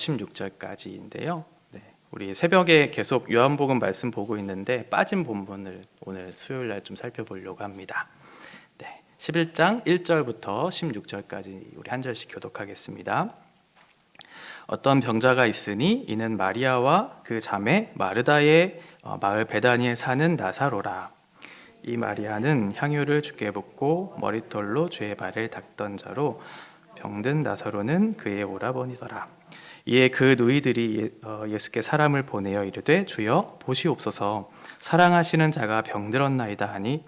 16절까지인데요. 우리 새벽에 계속 요한복음 말씀 보고 있는데 빠진 본문을 오늘 수요일 날 좀 살펴보려고 합니다. 11장 1절부터 16절까지 우리 한 절씩 교독하겠습니다. 어떤 병자가 있으니 이는 마리아와 그 자매 마르다의 마을 베다니에 사는 나사로라. 이 마리아는 향유를 주께 붓고 머리털로 주의 발을 닦던 자로 병든 나사로는 그의 오라버니더라. 이에 그 누이들이 예수께 사람을 보내어 이르되 주여 보시옵소서 사랑하시는 자가 병들었나이다 하니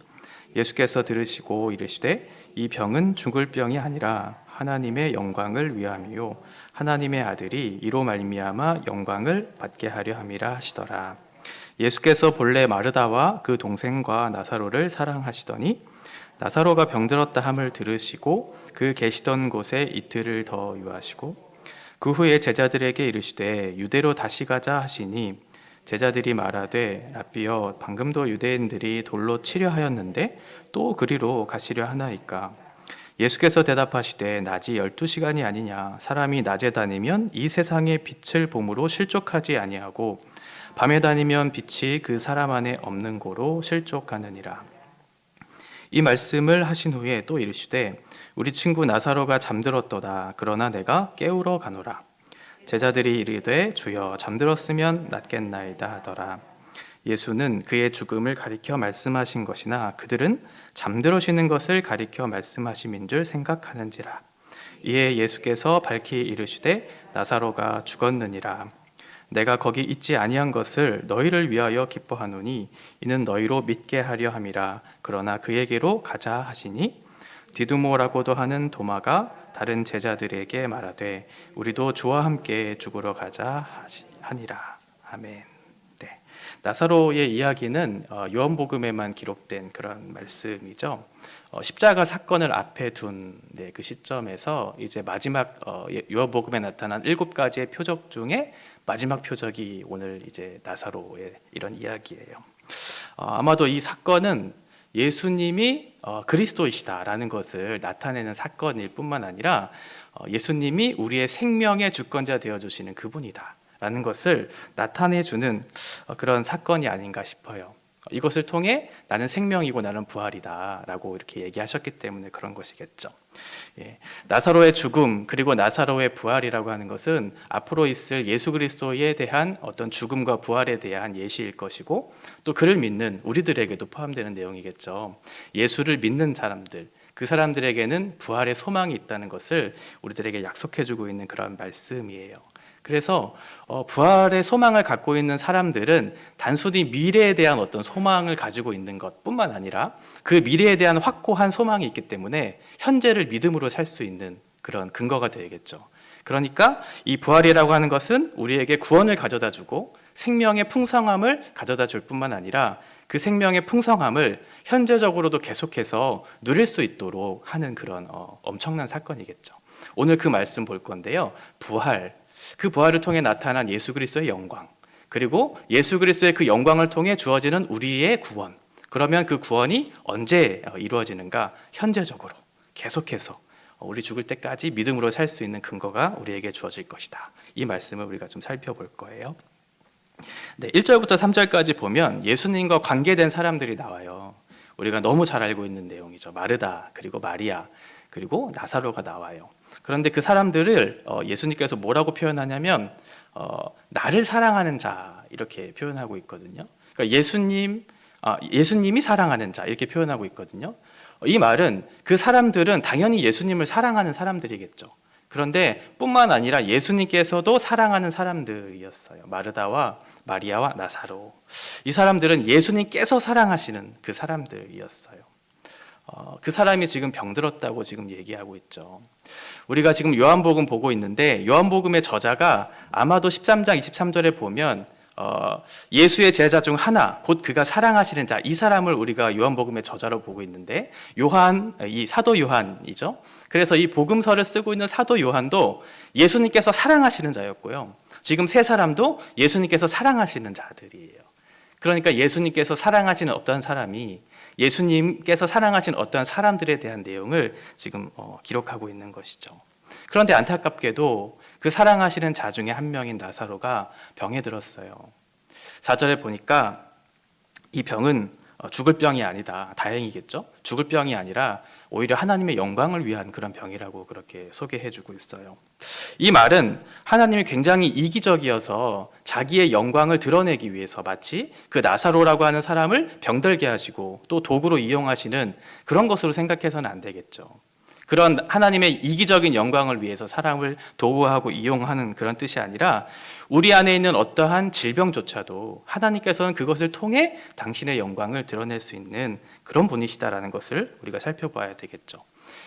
예수께서 들으시고 이르시되 이 병은 죽을 병이 아니라 하나님의 영광을 위함이요 하나님의 아들이 이로 말미암아 영광을 받게 하려 함이라 하시더라. 예수께서 본래 마르다와 그 동생과 나사로를 사랑하시더니 나사로가 병들었다 함을 들으시고 그 계시던 곳에 이틀을 더 유하시고 그 후에 제자들에게 이르시되 유대로 다시 가자 하시니 제자들이 말하되 라삐여 방금도 유대인들이 돌로 치려 하였는데 또 그리로 가시려 하나이까. 예수께서 대답하시되 낮이 12시간이 아니냐. 사람이 낮에 다니면 이 세상의 빛을 봄으로 실족하지 아니하고 밤에 다니면 빛이 그 사람 안에 없는 고로 실족하느니라. 이 말씀을 하신 후에 또 이르시되 우리 친구 나사로가 잠들었도다. 그러나 내가 깨우러 가노라. 제자들이 이르되 주여 잠들었으면 낫겠나이다 하더라. 예수는 그의 죽음을 가리켜 말씀하신 것이나 그들은 잠들으시는 것을 가리켜 말씀하심인 줄 생각하는지라. 이에 예수께서 밝히 이르시되 나사로가 죽었느니라. 내가 거기 있지 아니한 것을 너희를 위하여 기뻐하노니 이는 너희로 믿게 하려 함이라. 그러나 그에게로 가자 하시니 디두모라고도 하는 도마가 다른 제자들에게 말하되 우리도 주와 함께 죽으러 가자 하니라. 아멘. 나사로의 이야기는 요한복음에만 기록된 그런 말씀이죠. 십자가 사건을 앞에 둔 그 시점에서 이제 마지막 요한복음에 나타난 7가지의 표적 중에 마지막 표적이 오늘 이제 나사로의 이런 이야기예요. 아마도 이 사건은 예수님이 그리스도이시다라는 것을 나타내는 사건일 뿐만 아니라 예수님이 우리의 생명의 주권자 되어주시는 그분이다 라는 것을 나타내주는 그런 사건이 아닌가 싶어요. 이것을 통해 나는 생명이고 나는 부활이다 라고 이렇게 얘기하셨기 때문에 그런 것이겠죠. 나사로의 죽음 그리고 나사로의 부활이라고 하는 것은 앞으로 있을 예수 그리스도에 대한 어떤 죽음과 부활에 대한 예시일 것이고 또 그를 믿는 우리들에게도 포함되는 내용이겠죠. 예수를 믿는 사람들, 그 사람들에게는 부활의 소망이 있다는 것을 우리들에게 약속해주고 있는 그런 말씀이에요. 그래서 부활의 소망을 갖고 있는 사람들은 단순히 미래에 대한 어떤 소망을 가지고 있는 것뿐만 아니라 그 미래에 대한 확고한 소망이 있기 때문에 현재를 믿음으로 살 수 있는 그런 근거가 되겠죠. 그러니까 이 부활이라고 하는 것은 우리에게 구원을 가져다 주고 생명의 풍성함을 가져다 줄 뿐만 아니라 그 생명의 풍성함을 현재적으로도 계속해서 누릴 수 있도록 하는 그런 엄청난 사건이겠죠. 오늘 그 말씀 볼 건데요. 부활, 그 부활을 통해 나타난 예수 그리스도의 영광, 그리고 예수 그리스도의 그 영광을 통해 주어지는 우리의 구원. 그러면 그 구원이 언제 이루어지는가? 현재적으로 계속해서 우리 죽을 때까지 믿음으로 살 수 있는 근거가 우리에게 주어질 것이다. 이 말씀을 우리가 좀 살펴볼 거예요. 1절부터 3절까지 보면 예수님과 관계된 사람들이 나와요. 우리가 너무 잘 알고 있는 내용이죠. 마르다, 그리고 마리아, 그리고 나사로가 나와요. 그런데 그 사람들을 예수님께서 뭐라고 표현하냐면 나를 사랑하는 자 이렇게 표현하고 있거든요. 그러니까 예수님이 사랑하는 자 이렇게 표현하고 있거든요. 이 말은 그 사람들은 당연히 예수님을 사랑하는 사람들이겠죠. 그런데 뿐만 아니라 예수님께서도 사랑하는 사람들이었어요. 마르다와 마리아와 나사로. 이 사람들은 예수님께서 사랑하시는 그 사람들이었어요. 그 사람이 지금 병들었다고 지금 얘기하고 있죠. 우리가 지금 요한복음 보고 있는데 요한복음의 저자가 아마도 13장 23절에 보면 예수의 제자 중 하나, 곧 그가 사랑하시는 자, 이 사람을 우리가 요한복음의 저자로 보고 있는데 이 사도 요한이죠. 그래서 이 복음서를 쓰고 있는 사도 요한도 예수님께서 사랑하시는 자였고요. 지금 세 사람도 예수님께서 사랑하시는 자들이에요. 그러니까 예수님께서 사랑하시는 어떤 사람이 예수님께서 사랑하신 어떤 사람들에 대한 내용을 지금 기록하고 있는 것이죠. 그런데 안타깝게도 그 사랑하시는 자 중에 한 명인 나사로가 병에 들었어요. 4절에 보니까 이 병은 죽을 병이 아니다. 다행이겠죠? 죽을 병이 아니라 오히려 하나님의 영광을 위한 그런 병이라고 그렇게 소개해주고 있어요. 이 말은 하나님이 굉장히 이기적이어서 자기의 영광을 드러내기 위해서 마치 그 나사로라고 하는 사람을 병들게 하시고 또 도구로 이용하시는 그런 것으로 생각해서는 안 되겠죠. 그런 하나님의 이기적인 영광을 위해서 사람을 도구하고 이용하는 그런 뜻이 아니라 우리 안에 있는 어떠한 질병조차도 하나님께서는 그것을 통해 당신의 영광을 드러낼 수 있는 그런 분이시다라는 것을 우리가 살펴봐야 되겠죠.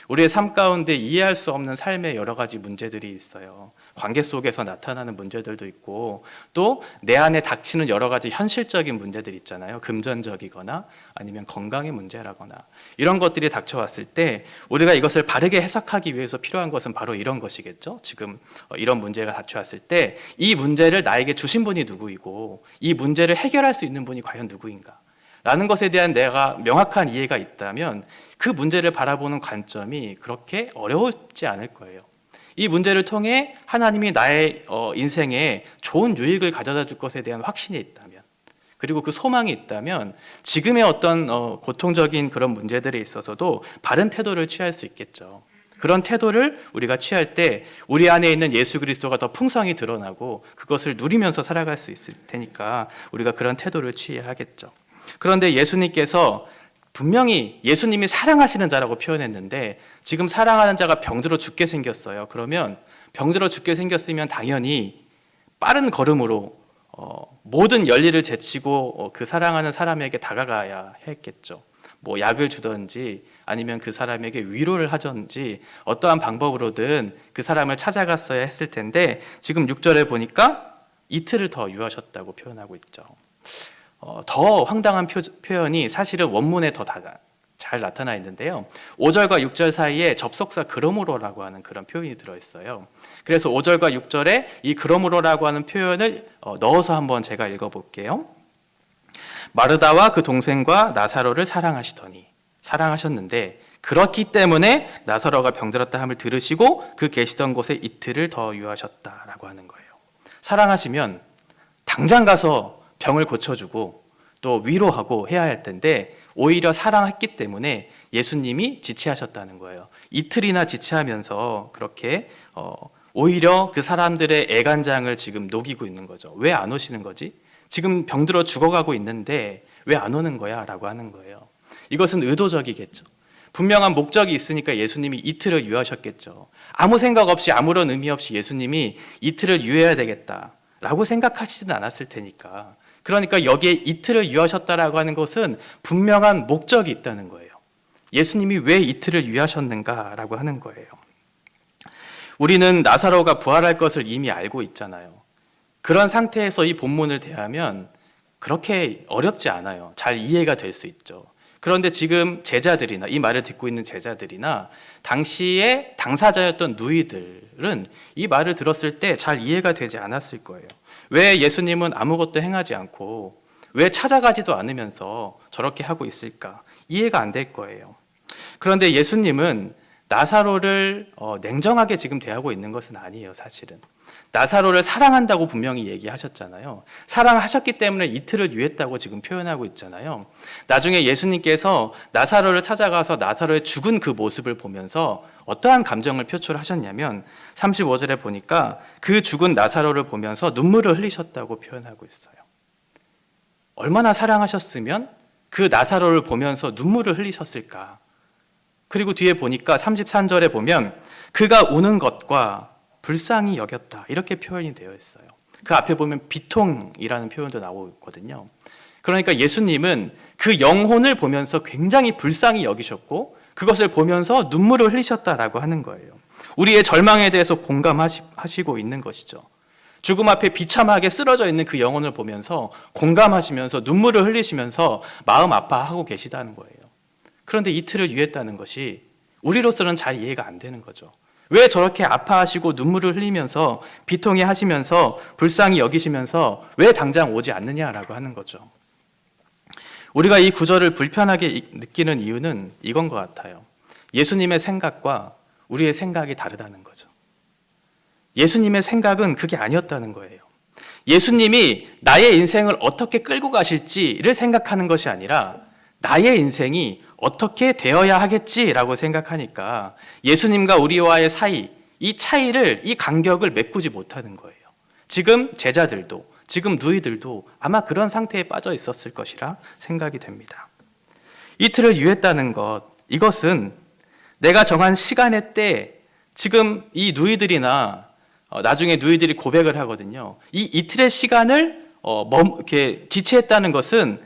우리의 삶 가운데 이해할 수 없는 삶의 여러 가지 문제들이 있어요. 관계 속에서 나타나는 문제들도 있고 또 내 안에 닥치는 여러 가지 현실적인 문제들 있잖아요. 금전적이거나 아니면 건강의 문제라거나 이런 것들이 닥쳐왔을 때 우리가 이것을 바르게 해석하기 위해서 필요한 것은 바로 이런 것이겠죠. 지금 이런 문제가 닥쳐왔을 때 이 문제를 나에게 주신 분이 누구이고 이 문제를 해결할 수 있는 분이 과연 누구인가 라는 것에 대한 내가 명확한 이해가 있다면 그 문제를 바라보는 관점이 그렇게 어려웠지 않을 거예요. 이 문제를 통해 하나님이 나의 인생에 좋은 유익을 가져다 줄 것에 대한 확신이 있다면 그리고 그 소망이 있다면 지금의 어떤 고통적인 그런 문제들에 있어서도 바른 태도를 취할 수 있겠죠. 그런 태도를 우리가 취할 때 우리 안에 있는 예수 그리스도가 더 풍성히 드러나고 그것을 누리면서 살아갈 수 있을 테니까 우리가 그런 태도를 취해야 하겠죠. 그런데 예수님께서 분명히 예수님이 사랑하시는 자라고 표현했는데 지금 사랑하는 자가 병들어 죽게 생겼어요. 그러면 병들어 죽게 생겼으면 당연히 빠른 걸음으로 모든 열의를 제치고 그 사랑하는 사람에게 다가가야 했겠죠. 뭐 약을 주든지 아니면 그 사람에게 위로를 하든지 어떠한 방법으로든 그 사람을 찾아갔어야 했을 텐데 지금 6절에 보니까 이틀을 더 유하셨다고 표현하고 있죠. 더 황당한 표현이 사실은 원문에 더 잘 나타나 있는데요. 5절과 6절 사이에 접속사 그러므로라고 하는 그런 표현이 들어있어요. 그래서 5절과 6절에 이 그러므로라고 하는 표현을 넣어서 한번 제가 읽어볼게요. 마르다와 그 동생과 나사로를 사랑하셨는데 그렇기 때문에 나사로가 병들었다 함을 들으시고 그 계시던 곳에 이틀을 더 유하셨다라고 하는 거예요. 사랑하시면 당장 가서 병을 고쳐주고 또 위로하고 해야 할 텐데 오히려 사랑했기 때문에 예수님이 지체하셨다는 거예요. 이틀이나 지체하면서 그렇게 오히려 그 사람들의 애간장을 지금 녹이고 있는 거죠. 왜 안 오시는 거지? 지금 병들어 죽어가고 있는데 왜 안 오는 거야? 라고 하는 거예요. 이것은 의도적이겠죠. 분명한 목적이 있으니까 예수님이 이틀을 유하셨겠죠. 아무 생각 없이 아무런 의미 없이 예수님이 이틀을 유해야 되겠다라고 생각하시진 않았을 테니까. 그러니까 여기에 이틀을 유하셨다라고 하는 것은 분명한 목적이 있다는 거예요. 예수님이 왜 이틀을 유하셨는가라고 하는 거예요. 우리는 나사로가 부활할 것을 이미 알고 있잖아요. 그런 상태에서 이 본문을 대하면 그렇게 어렵지 않아요. 잘 이해가 될 수 있죠. 그런데 지금 제자들이나 이 말을 듣고 있는 제자들이나 당시에 당사자였던 누이들은 이 말을 들었을 때 잘 이해가 되지 않았을 거예요. 왜 예수님은 아무것도 행하지 않고 왜 찾아가지도 않으면서 저렇게 하고 있을까? 이해가 안 될 거예요. 그런데 예수님은 나사로를 냉정하게 지금 대하고 있는 것은 아니에요, 사실은. 나사로를 사랑한다고 분명히 얘기하셨잖아요. 사랑하셨기 때문에 이틀을 유했다고 지금 표현하고 있잖아요. 나중에 예수님께서 나사로를 찾아가서 나사로의 죽은 그 모습을 보면서 어떠한 감정을 표출하셨냐면 35절에 보니까 그 죽은 나사로를 보면서 눈물을 흘리셨다고 표현하고 있어요. 얼마나 사랑하셨으면 그 나사로를 보면서 눈물을 흘리셨을까? 그리고 뒤에 보니까 33절에 보면 그가 우는 것과 불쌍히 여겼다 이렇게 표현이 되어 있어요. 그 앞에 보면 비통이라는 표현도 나오거든요. 그러니까 예수님은 그 영혼을 보면서 굉장히 불쌍히 여기셨고 그것을 보면서 눈물을 흘리셨다라고 하는 거예요. 우리의 절망에 대해서 공감하시고 있는 것이죠. 죽음 앞에 비참하게 쓰러져 있는 그 영혼을 보면서 공감하시면서 눈물을 흘리시면서 마음 아파하고 계시다는 거예요. 그런데 이틀을 유했다는 것이 우리로서는 잘 이해가 안 되는 거죠. 왜 저렇게 아파하시고 눈물을 흘리면서 비통해 하시면서 불쌍히 여기시면서 왜 당장 오지 않느냐라고 하는 거죠. 우리가 이 구절을 불편하게 느끼는 이유는 이건 것 같아요. 예수님의 생각과 우리의 생각이 다르다는 거죠. 예수님의 생각은 그게 아니었다는 거예요. 예수님이 나의 인생을 어떻게 끌고 가실지를 생각하는 것이 아니라 나의 인생이 어떻게 되어야 하겠지라고 생각하니까 예수님과 우리와의 사이, 이 차이를, 이 간격을 메꾸지 못하는 거예요. 지금 제자들도, 지금 누이들도 아마 그런 상태에 빠져 있었을 것이라 생각이 됩니다. 이틀을 유했다는 것, 이것은 내가 정한 시간의 때, 지금 이 누이들이나 나중에 누이들이 고백을 하거든요. 이 이틀의 시간을 이렇게 지체했다는 것은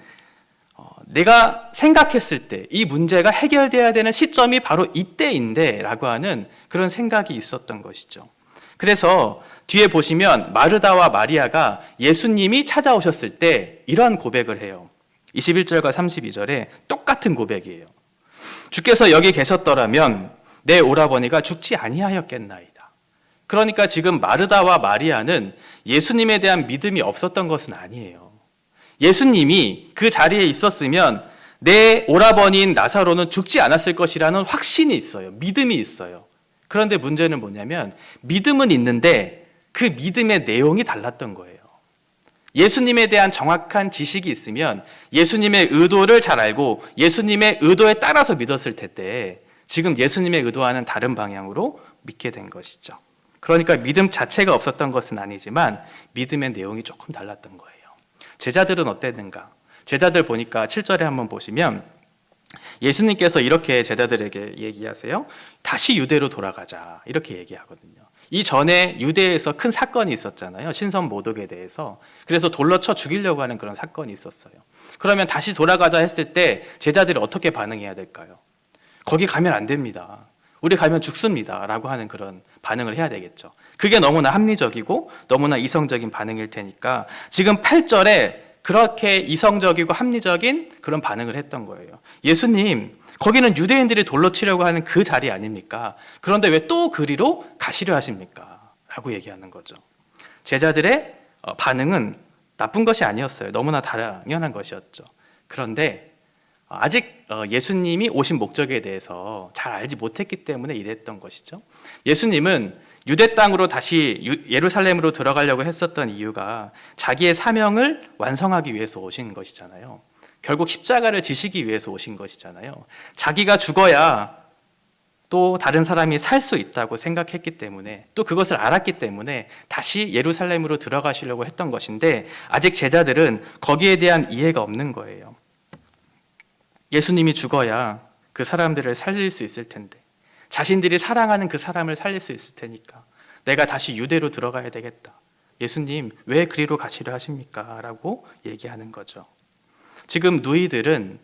내가 생각했을 때 이 문제가 해결돼야 되는 시점이 바로 이때인데 라고 하는 그런 생각이 있었던 것이죠. 그래서 뒤에 보시면 마르다와 마리아가 예수님이 찾아오셨을 때 이러한 고백을 해요. 21절과 32절에 똑같은 고백이에요. 주께서 여기 계셨더라면 내 오라버니가 죽지 아니하였겠나이다. 그러니까 지금 마르다와 마리아는 예수님에 대한 믿음이 없었던 것은 아니에요. 예수님이 그 자리에 있었으면 내 오라버니인 나사로는 죽지 않았을 것이라는 확신이 있어요. 믿음이 있어요. 그런데 문제는 뭐냐면 믿음은 있는데 그 믿음의 내용이 달랐던 거예요. 예수님에 대한 정확한 지식이 있으면 예수님의 의도를 잘 알고 예수님의 의도에 따라서 믿었을 텐데 지금 예수님의 의도와는 다른 방향으로 믿게 된 것이죠. 그러니까 믿음 자체가 없었던 것은 아니지만 믿음의 내용이 조금 달랐던 거예요. 제자들은 어땠는가? 제자들 보니까 7절에 한번 보시면 예수님께서 이렇게 제자들에게 얘기하세요. 다시 유대로 돌아가자 이렇게 얘기하거든요. 이전에 유대에서 큰 사건이 있었잖아요. 신선 모독에 대해서. 그래서 돌로 쳐 죽이려고 하는 그런 사건이 있었어요. 그러면 다시 돌아가자 했을 때 제자들이 어떻게 반응해야 될까요? 거기 가면 안 됩니다. 우리 가면 죽습니다 라고 하는 그런 반응을 해야 되겠죠. 그게 너무나 합리적이고 너무나 이성적인 반응일 테니까 지금 8절에 그렇게 이성적이고 합리적인 그런 반응을 했던 거예요. 예수님, 거기는 유대인들이 돌로 치려고 하는 그 자리 아닙니까? 그런데 왜 또 그리로 가시려 하십니까? 라고 얘기하는 거죠. 제자들의 반응은 나쁜 것이 아니었어요. 너무나 당연한 것이었죠. 그런데 아직 예수님이 오신 목적에 대해서 잘 알지 못했기 때문에 이랬던 것이죠. 예수님은 유대 땅으로 다시 예루살렘으로 들어가려고 했었던 이유가 자기의 사명을 완성하기 위해서 오신 것이잖아요. 결국 십자가를 지시기 위해서 오신 것이잖아요. 자기가 죽어야 또 다른 사람이 살 수 있다고 생각했기 때문에 또 그것을 알았기 때문에 다시 예루살렘으로 들어가시려고 했던 것인데 아직 제자들은 거기에 대한 이해가 없는 거예요. 예수님이 죽어야 그 사람들을 살릴 수 있을 텐데 자신들이 사랑하는 그 사람을 살릴 수 있을 테니까 내가 다시 유대로 들어가야 되겠다. 예수님 왜 그리로 가시려 하십니까? 라고 얘기하는 거죠. 지금 누이들은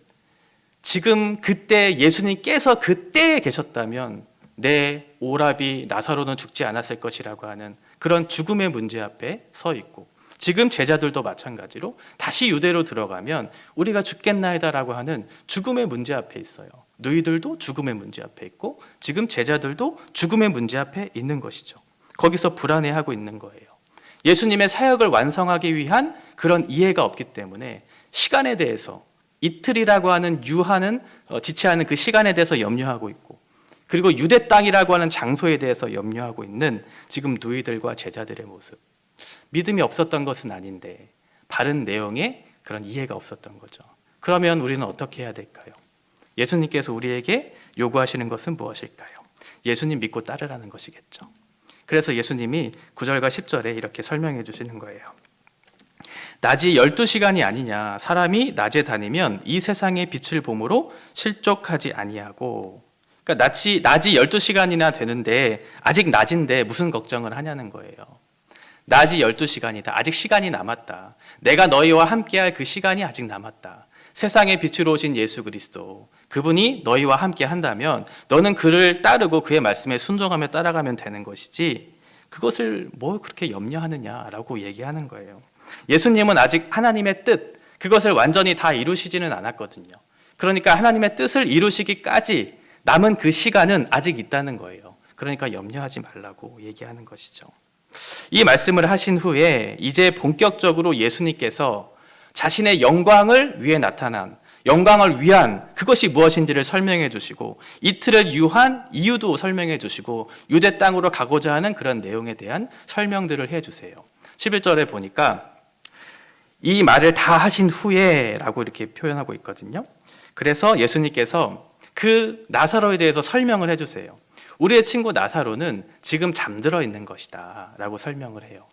지금 그때 예수님께서 그때에 계셨다면 내 오라비 나사로는 죽지 않았을 것이라고 하는 그런 죽음의 문제 앞에 서 있고 지금 제자들도 마찬가지로 다시 유대로 들어가면 우리가 죽겠나이다라고 하는 죽음의 문제 앞에 있어요. 누이들도 죽음의 문제 앞에 있고 지금 제자들도 죽음의 문제 앞에 있는 것이죠. 거기서 불안해하고 있는 거예요. 예수님의 사역을 완성하기 위한 그런 이해가 없기 때문에 시간에 대해서 이틀이라고 하는 지체하는 그 시간에 대해서 염려하고 있고 그리고 유대 땅이라고 하는 장소에 대해서 염려하고 있는 지금 누이들과 제자들의 모습. 믿음이 없었던 것은 아닌데 바른 내용에 그런 이해가 없었던 거죠. 그러면 우리는 어떻게 해야 될까요? 예수님께서 우리에게 요구하시는 것은 무엇일까요? 예수님 믿고 따르라는 것이겠죠. 그래서 예수님이 9절과 10절에 이렇게 설명해 주시는 거예요. 낮이 12시간이 아니냐 사람이 낮에 다니면 이 세상의 빛을 보므로 실족하지 아니하고 그러니까 낮이 12시간이나 되는데 아직 낮인데 무슨 걱정을 하냐는 거예요. 낮이 12시간이다. 아직 시간이 남았다. 내가 너희와 함께할 그 시간이 아직 남았다. 세상의 빛으로 오신 예수 그리스도 그분이 너희와 함께 한다면 너는 그를 따르고 그의 말씀에 순종하며 따라가면 되는 것이지 그것을 뭐 그렇게 염려하느냐라고 얘기하는 거예요. 예수님은 아직 하나님의 뜻 그것을 완전히 다 이루시지는 않았거든요. 그러니까 하나님의 뜻을 이루시기까지 남은 그 시간은 아직 있다는 거예요. 그러니까 염려하지 말라고 얘기하는 것이죠. 이 말씀을 하신 후에 이제 본격적으로 예수님께서 자신의 영광을 위해 나타난 영광을 위한 그것이 무엇인지를 설명해 주시고 이틀을 유한 이유도 설명해 주시고 유대 땅으로 가고자 하는 그런 내용에 대한 설명들을 해 주세요. 11절에 보니까 이 말을 다 하신 후에 라고 이렇게 표현하고 있거든요. 그래서 예수님께서 그 나사로에 대해서 설명을 해 주세요. 우리의 친구 나사로는 지금 잠들어 있는 것이다 라고 설명을 해요.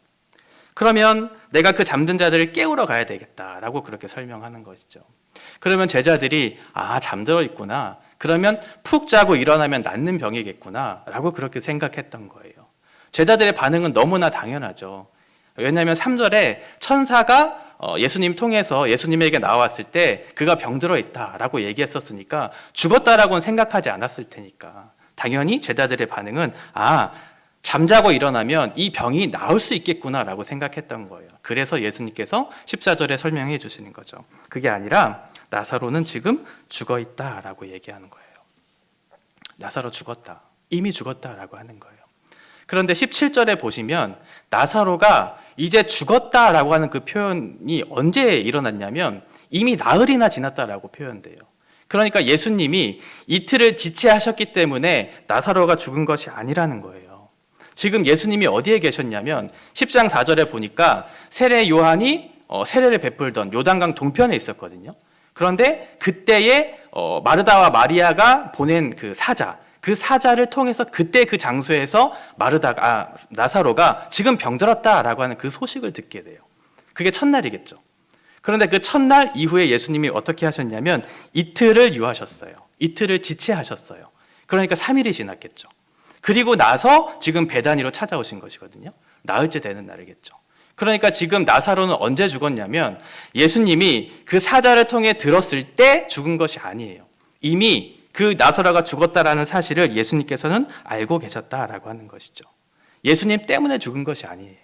그러면 내가 그 잠든 자들을 깨우러 가야 되겠다라고 그렇게 설명하는 것이죠. 그러면 제자들이 잠들어 있구나. 그러면 푹 자고 일어나면 낫는 병이겠구나 라고 그렇게 생각했던 거예요. 제자들의 반응은 너무나 당연하죠. 왜냐하면 3절에 천사가 예수님 통해서 예수님에게 나왔을 때 그가 병들어 있다라고 얘기했었으니까 죽었다라고는 생각하지 않았을 테니까 당연히 제자들의 반응은 잠자고 일어나면 이 병이 나을 수 있겠구나라고 생각했던 거예요. 그래서 예수님께서 14절에 설명해 주시는 거죠. 그게 아니라 나사로는 지금 죽어 있다라고 얘기하는 거예요. 나사로 죽었다. 이미 죽었다라고 하는 거예요. 그런데 17절에 보시면 나사로가 이제 죽었다라고 하는 그 표현이 언제 일어났냐면 이미 나흘이나 지났다라고 표현돼요. 그러니까 예수님이 이틀을 지체하셨기 때문에 나사로가 죽은 것이 아니라는 거예요. 지금 예수님이 어디에 계셨냐면 10장 4절에 보니까 세례 요한이 세례를 베풀던 요단강 동편에 있었거든요. 그런데 그때에 마르다와 마리아가 보낸 그 사자를 통해서 그때 그 장소에서 나사로가 지금 병들었다라고 하는 그 소식을 듣게 돼요. 그게 첫날이겠죠. 그런데 그 첫날 이후에 예수님이 어떻게 하셨냐면 이틀을 유하셨어요. 이틀을 지체하셨어요. 그러니까 3일이 지났겠죠. 그리고 나서 지금 베다니로 찾아오신 것이거든요. 나흘째 되는 날이겠죠. 그러니까 지금 나사로는 언제 죽었냐면 예수님이 그 사자를 통해 들었을 때 죽은 것이 아니에요. 이미 그 나사로가 죽었다라는 사실을 예수님께서는 알고 계셨다라고 하는 것이죠. 예수님 때문에 죽은 것이 아니에요.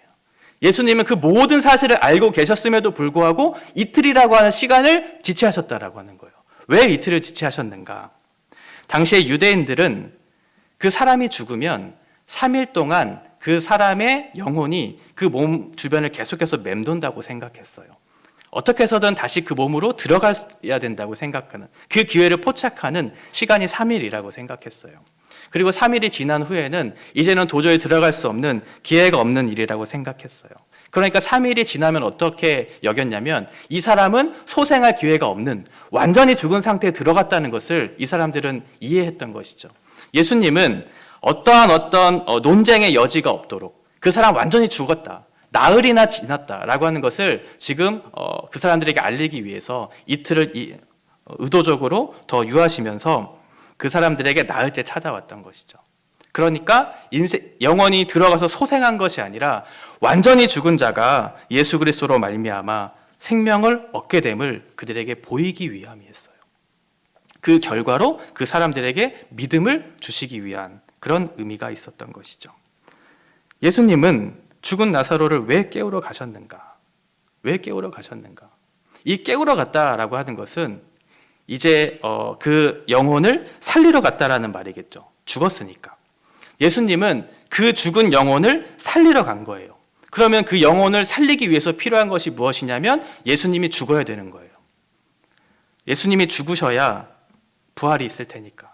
예수님은 그 모든 사실을 알고 계셨음에도 불구하고 이틀이라고 하는 시간을 지체하셨다라고 하는 거예요. 왜 이틀을 지체하셨는가? 당시에 유대인들은 그 사람이 죽으면 3일 동안 그 사람의 영혼이 그 몸 주변을 계속해서 맴돈다고 생각했어요. 어떻게 해서든 다시 그 몸으로 들어가야 된다고 생각하는 그 기회를 포착하는 시간이 3일이라고 생각했어요. 그리고 3일이 지난 후에는 이제는 도저히 들어갈 수 없는 기회가 없는 일이라고 생각했어요. 그러니까 3일이 지나면 어떻게 여겼냐면 이 사람은 소생할 기회가 없는 완전히 죽은 상태에 들어갔다는 것을 이 사람들은 이해했던 것이죠. 예수님은 어떠한 논쟁의 여지가 없도록 그 사람 완전히 죽었다. 나흘이나 지났다라고 하는 것을 지금 그 사람들에게 알리기 위해서 이틀을 의도적으로 더 유하시면서 그 사람들에게 나흘째 찾아왔던 것이죠. 그러니까 영원히 들어가서 소생한 것이 아니라 완전히 죽은 자가 예수 그리스도로 말미암아 생명을 얻게 됨을 그들에게 보이기 위함이었어요. 그 결과로 그 사람들에게 믿음을 주시기 위한 그런 의미가 있었던 것이죠. 예수님은 죽은 나사로를 왜 깨우러 가셨는가? 왜 깨우러 가셨는가? 이 깨우러 갔다라고 하는 것은 이제 그 영혼을 살리러 갔다라는 말이겠죠. 죽었으니까. 예수님은 그 죽은 영혼을 살리러 간 거예요. 그러면 그 영혼을 살리기 위해서 필요한 것이 무엇이냐면 예수님이 죽어야 되는 거예요. 예수님이 죽으셔야 부활이 있을 테니까.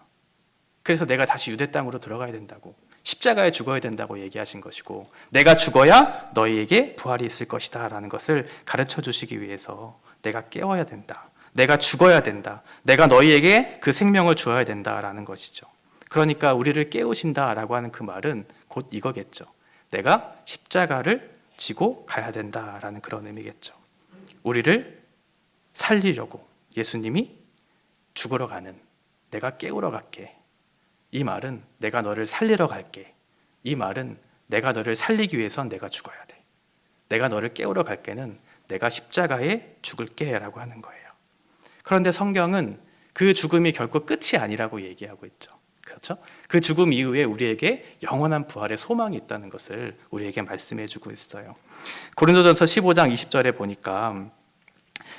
그래서 내가 다시 유대 땅으로 들어가야 된다고, 십자가에 죽어야 된다고 얘기하신 것이고, 내가 죽어야 너희에게 부활이 있을 것이다 라는 것을 가르쳐 주시기 위해서 내가 깨워야 된다, 내가 죽어야 된다, 내가 너희에게 그 생명을 주어야 된다라는 것이죠. 그러니까 우리를 깨우신다라고 하는 그 말은 곧 이거겠죠. 내가 십자가를 지고 가야 된다라는 그런 의미겠죠. 우리를 살리려고 예수님이 죽으러 가는, 내가 깨우러 갈게, 이 말은 내가 너를 살리러 갈게, 이 말은 내가 너를 살리기 위해선 내가 죽어야 돼, 내가 너를 깨우러 갈게는 내가 십자가에 죽을게 라고 하는 거예요. 그런데 성경은 그 죽음이 결코 끝이 아니라고 얘기하고 있죠. 그렇죠? 그 죽음 이후에 우리에게 영원한 부활의 소망이 있다는 것을 우리에게 말씀해 주고 있어요. 고린도전서 15장 20절에 보니까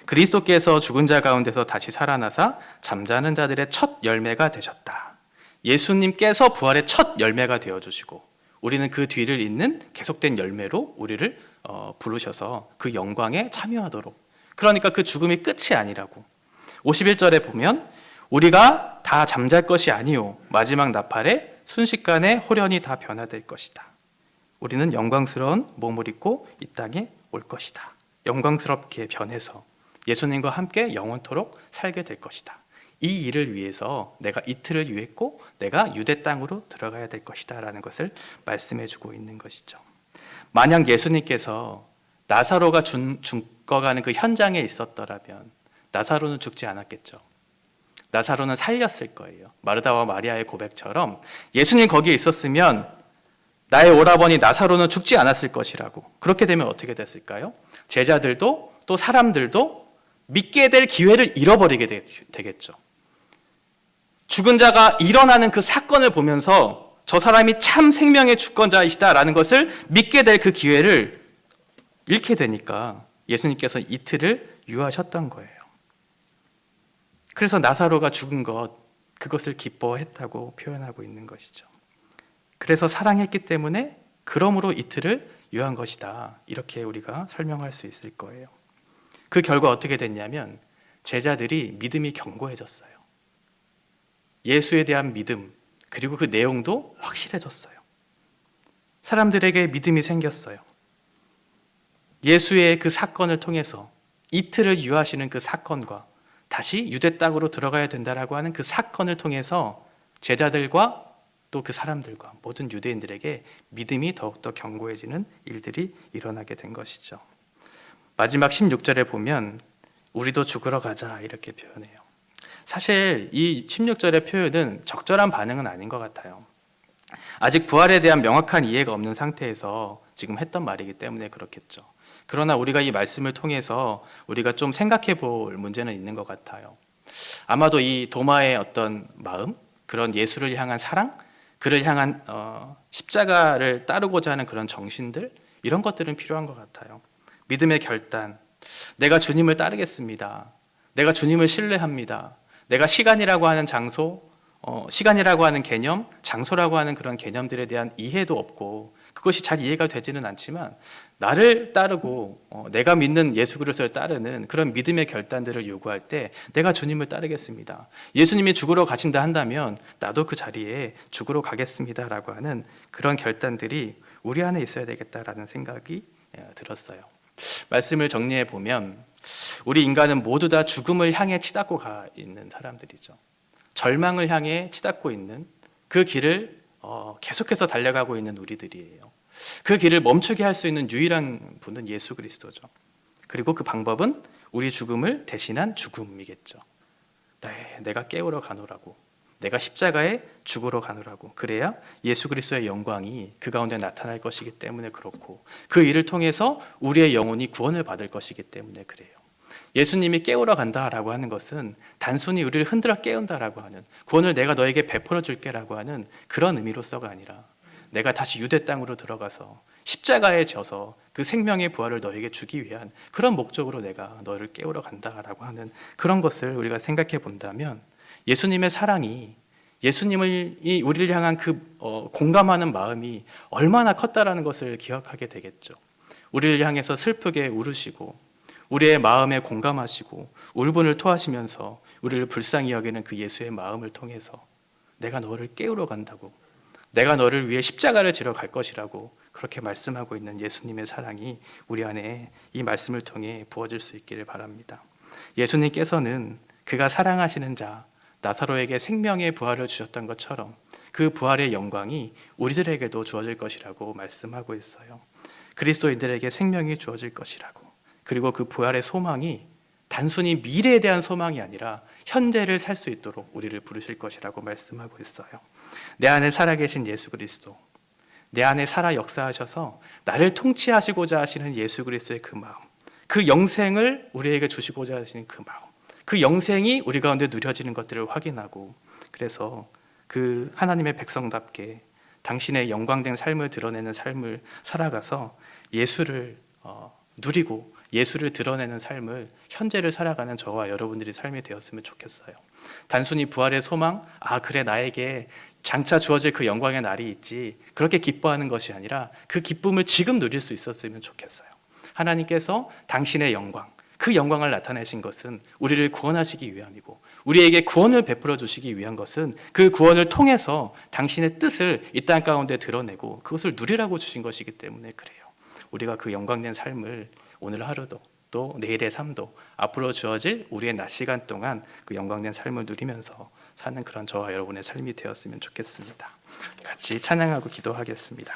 그리스도께서 죽은 자 가운데서 다시 살아나사 잠자는 자들의 첫 열매가 되셨다. 예수님께서 부활의 첫 열매가 되어주시고 우리는 그 뒤를 잇는 계속된 열매로 우리를 부르셔서 그 영광에 참여하도록, 그러니까 그 죽음이 끝이 아니라고, 51절에 보면 우리가 다 잠잘 것이 아니요 마지막 나팔에 순식간에 홀연히 다 변화될 것이다. 우리는 영광스러운 몸을 입고 이 땅에 올 것이다. 영광스럽게 변해서 예수님과 함께 영원토록 살게 될 것이다. 이 일을 위해서 내가 이틀을 유했고 내가 유대 땅으로 들어가야 될 것이다 라는 것을 말씀해 주고 있는 것이죠. 만약 예수님께서 나사로가 죽어가는 그 현장에 있었더라면 나사로는 죽지 않았겠죠. 나사로는 살렸을 거예요. 마르다와 마리아의 고백처럼 예수님 거기에 있었으면 나의 오라버니 나사로는 죽지 않았을 것이라고. 그렇게 되면 어떻게 됐을까요? 제자들도 또 사람들도 믿게 될 기회를 잃어버리게 되겠죠. 죽은 자가 일어나는 그 사건을 보면서 저 사람이 참 생명의 주권자이시다라는 것을 믿게 될 그 기회를 잃게 되니까 예수님께서 이틀을 유하셨던 거예요. 그래서 나사로가 죽은 그것을 기뻐했다고 표현하고 있는 것이죠. 그래서 사랑했기 때문에 그러므로 이틀을 유한 것이다. 이렇게 우리가 설명할 수 있을 거예요. 그 결과 어떻게 됐냐면 제자들이 믿음이 견고해졌어요. 예수에 대한 믿음, 그리고 그 내용도 확실해졌어요. 사람들에게 믿음이 생겼어요. 예수의 그 사건을 통해서 이틀을 유하시는 그 사건과 다시 유대 땅으로 들어가야 된다라고 하는 그 사건을 통해서 제자들과 또 그 사람들과 모든 유대인들에게 믿음이 더욱더 견고해지는 일들이 일어나게 된 것이죠. 마지막 16절에 보면 우리도 죽으러 가자 이렇게 표현해요. 사실 이 16절의 표현은 적절한 반응은 아닌 것 같아요. 아직 부활에 대한 명확한 이해가 없는 상태에서 지금 했던 말이기 때문에 그렇겠죠. 그러나 우리가 이 말씀을 통해서 우리가 좀 생각해 볼 문제는 있는 것 같아요. 아마도 이 도마의 어떤 마음, 그런 예수를 향한 사랑, 그를 향한 십자가를 따르고자 하는 그런 정신들, 이런 것들은 필요한 것 같아요. 믿음의 결단, 내가 주님을 따르겠습니다. 내가 주님을 신뢰합니다. 내가 시간이라고 하는 장소, 시간이라고 하는 개념, 장소라고 하는 그런 개념들에 대한 이해도 없고 그것이 잘 이해가 되지는 않지만 나를 따르고 내가 믿는 예수 그리스도를 따르는 그런 믿음의 결단들을 요구할 때 내가 주님을 따르겠습니다. 예수님이 죽으러 가신다 한다면 나도 그 자리에 죽으러 가겠습니다라고 하는 그런 결단들이 우리 안에 있어야 되겠다라는 생각이 들었어요. 말씀을 정리해 보면 우리 인간은 모두 다 죽음을 향해 치닫고 가 있는 사람들이죠. 절망을 향해 치닫고 있는 그 길을 계속해서 달려가고 있는 우리들이에요. 그 길을 멈추게 할 수 있는 유일한 분은 예수 그리스도죠. 그리고 그 방법은 우리 죽음을 대신한 죽음이겠죠. 내가 깨우러 가노라고, 내가 십자가에 죽으러 가노라고. 그래야 예수 그리스도의 영광이 그 가운데 나타날 것이기 때문에 그렇고 그 일을 통해서 우리의 영혼이 구원을 받을 것이기 때문에 그래요. 예수님이 깨우러 간다라고 하는 것은 단순히 우리를 흔들어 깨운다라고 하는, 구원을 내가 너에게 베풀어 줄게라고 하는 그런 의미로서가 아니라 내가 다시 유대 땅으로 들어가서 십자가에 져서 그 생명의 부활을 너에게 주기 위한 그런 목적으로 내가 너를 깨우러 간다라고 하는 그런 것을 우리가 생각해 본다면 예수님의 사랑이, 예수님을 우리를 향한 그 공감하는 마음이 얼마나 컸다라는 것을 기억하게 되겠죠. 우리를 향해서 슬프게 울으시고 우리의 마음에 공감하시고 울분을 토하시면서 우리를 불쌍히 여기는 그 예수의 마음을 통해서 내가 너를 깨우러 간다고, 내가 너를 위해 십자가를 지러 갈 것이라고 그렇게 말씀하고 있는 예수님의 사랑이 우리 안에 이 말씀을 통해 부어질 수 있기를 바랍니다. 예수님께서는 그가 사랑하시는 자 나사로에게 생명의 부활을 주셨던 것처럼 그 부활의 영광이 우리들에게도 주어질 것이라고 말씀하고 있어요. 그리스도인들에게 생명이 주어질 것이라고. 그리고 그 부활의 소망이 단순히 미래에 대한 소망이 아니라 현재를 살 수 있도록 우리를 부르실 것이라고 말씀하고 있어요. 내 안에 살아계신 예수 그리스도, 내 안에 살아 역사하셔서 나를 통치하시고자 하시는 예수 그리스도의 그 마음, 그 영생을 우리에게 주시고자 하시는 그 마음, 그 영생이 우리 가운데 누려지는 것들을 확인하고, 그래서 그 하나님의 백성답게 당신의 영광된 삶을 드러내는 삶을 살아가서 예수를 누리고 예수를 드러내는 삶을, 현재를 살아가는 저와 여러분들이 삶이 되었으면 좋겠어요. 단순히 부활의 소망, 그래 나에게 장차 주어질 그 영광의 날이 있지, 그렇게 기뻐하는 것이 아니라 그 기쁨을 지금 누릴 수 있었으면 좋겠어요. 하나님께서 당신의 영광, 그 그 영광을 나타내신 것은 우리를 구원하시기 위함이고, 우리에게 구원을 베풀어 주시기 위한 것은 그 구원을 통해서 당신의 뜻을 이 땅 가운데 드러내고 그것을 누리라고 주신 것이기 때문에 그래요. 우리가 그 영광된 삶을 오늘 하루도 또 내일의 삶도 앞으로 주어질 우리의 낮 시간 동안 그 영광된 삶을 누리면서 사는 그런 저와 여러분의 삶이 되었으면 좋겠습니다. 같이 찬양하고 기도하겠습니다.